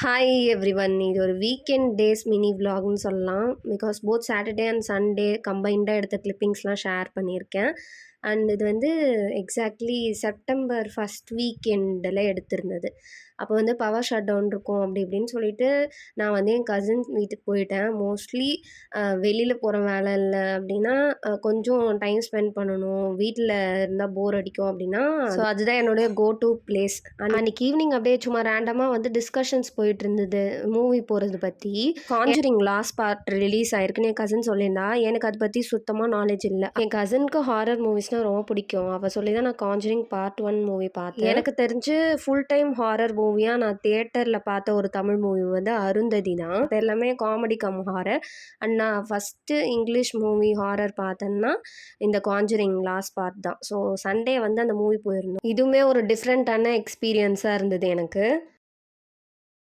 Hi everyone. இது ஒரு weekend days mini விலாக்னு சொல்லலாம். Because both Saturday and Sunday கம்பைன்டாக எடுத்த கிளிப்பிங்ஸ்லாம் ஷேர் பண்ணியிருக்கேன். அண்ட் இது வந்து எக்ஸாக்ட்லி செப்டம்பர் ஃபஸ்ட் வீக்கெண்டில் எடுத்திருந்தது. அப்போ வந்து பவர் ஷட் டவுன் இருக்கும் அப்படி இப்படின்னு சொல்லிட்டு நான் வந்து என் கசின் வீட்டுக்கு போயிட்டேன். மோஸ்ட்லி வெளியில் போகிற வேலை இல்லை அப்படின்னா கொஞ்சம் டைம் ஸ்பெண்ட் பண்ணணும், வீட்டில் இருந்தால் போர் அடிக்கும் அப்படின்னா ஸோ அதுதான் என்னுடைய கோ டு பிளேஸ். அன்னைக்கு ஈவினிங் அப்படியே சும்மா ரேண்டமாக வந்து டிஸ்கஷன்ஸ் போயிட்டு இருந்தது மூவி போகிறது பற்றி. கான்ஜரிங் லாஸ்ட் பார்ட் ரிலீஸ் ஆயிருக்குன்னு என் கசின் சொல்லியிருந்தா. எனக்கு அதை பற்றி சுத்தமாக நாலேஜ் இல்லை. என் கசினுக்கு ஹாரர் மூவிஸ்னால் ரொம்ப பிடிக்கும். அவள் சொல்லி தான் நான் கான்ஜரிங் பார்ட் 1 மூவி பார்த்தேன். எனக்கு தெரிஞ்சு ஃபுல் டைம் ஹாரர் மூவியாக நான் தியேட்டரில் பார்த்த ஒரு தமிழ் மூவி வந்து அருந்ததி தான். அது எல்லாமே காமெடி கம் ஹாரர். அண்ட் நான் ஃபஸ்ட்டு இங்கிலீஷ் மூவி ஹாரர் பார்த்தேன்னா இந்த கான்ஜரிங் லாஸ்ட் பார்ட் தான். ஸோ சண்டே வந்து அந்த மூவி போயிருந்தோம். இதுவுமே ஒரு டிஃப்ரெண்ட்டான எக்ஸ்பீரியன்ஸாக இருந்தது எனக்கு.